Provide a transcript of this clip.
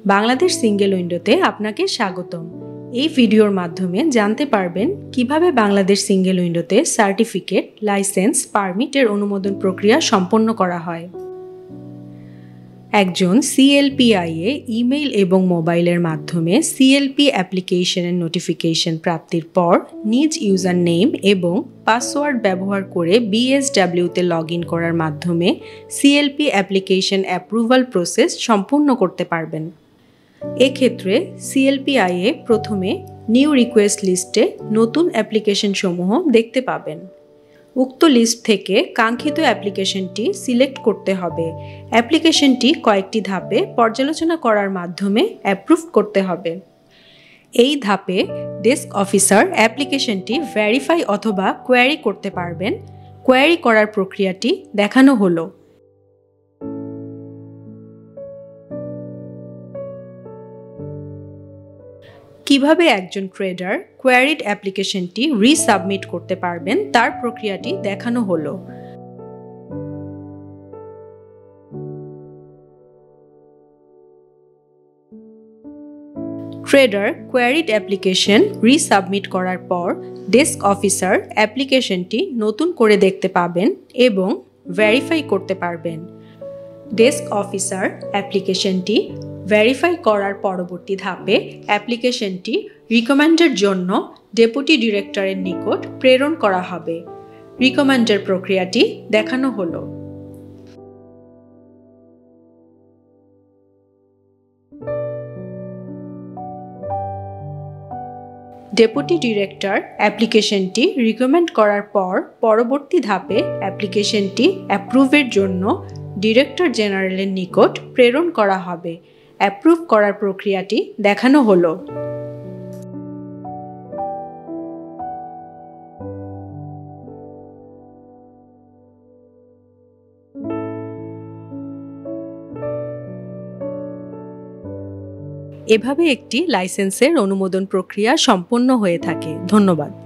Bangladesh single উইন্ডোতে আপনাকে স্বাগতম। এই ভিডিওর মাধ্যমে জানতে পারবেন কিভাবে বাংলাদেশ সিঙ্গেল উইন্ডোতে সার্টিফিকেট, লাইসেন্স, পারমিটের অনুমোদন প্রক্রিয়া সম্পন্ন করা হয়। একজন সিএলপিআইএ ইমেইল এবং মোবাইলের মাধ্যমে সিএলপি অ্যাপ্লিকেশনের নোটিফিকেশন প্রাপ্তির পর নিজ ইউজার নেম এবং পাসওয়ার্ড ব্যবহার করে বিএসডব্লিউতে লগ ইন করার মাধ্যমে সিএলপি অ্যাপ্লিকেশন অ্যাপ্রুভাল প্রসেস সম্পূর্ণ করতে পারবেন। এক্ষেত্রে সিএলপিআইএ প্রথমে নিউ রিকোয়েস্ট লিস্টে নতুন অ্যাপ্লিকেশনসমূহ দেখতে পাবেন। উক্ত লিস্ট থেকে কাঙ্ক্ষিত অ্যাপ্লিকেশনটি সিলেক্ট করতে হবে। অ্যাপ্লিকেশনটি কয়েকটি ধাপে পর্যালোচনা করার মাধ্যমে অ্যাপ্রুভ করতে হবে। এই ধাপে ডেস্ক অফিসার অ্যাপ্লিকেশনটি ভেরিফাই অথবা কোয়ারি করতে পারবেন। কোয়ারি করার প্রক্রিয়াটি দেখানো হলো। কিভাবে একজন ট্রেডার কোয়ারিড অ্যাপ্লিকেশনটি রিসাবমিট করতে পারবেন তার প্রক্রিয়াটি দেখানো হলো। ট্রেডার কোয়ারিড অ্যাপ্লিকেশন রিসাবমিট করার পর ডেস্ক অফিসার অ্যাপ্লিকেশনটি নতুন করে দেখতে পাবেন এবং ভেরিফাই করতে পারবেন। ডেস্ক অফিসার অ্যাপ্লিকেশনটি ভেরিফাই করার পরবর্তী ধাপে অ্যাপ্লিকেশনটি রিকমেন্ডের জন্য ডেপুটি ডিরেক্টরের নিকট প্রেরণ করা হবে। রিকমেন্ডের প্রক্রিয়াটি দেখানো হলো। ডেপুটি ডিরেক্টর অ্যাপ্লিকেশনটি রিকমেন্ড করার পর পরবর্তী ধাপে অ্যাপ্লিকেশনটি অ্যাপ্রুভের জন্য ডিরেক্টর জেনারেলের নিকট প্রেরণ করা হবে। অ্যাপ্রুভ করার প্রক্রিয়াটি দেখানো হলো। এভাবে একটি লাইসেন্সের অনুমোদন প্রক্রিয়া সম্পন্ন হয়ে থাকে। ধন্যবাদ।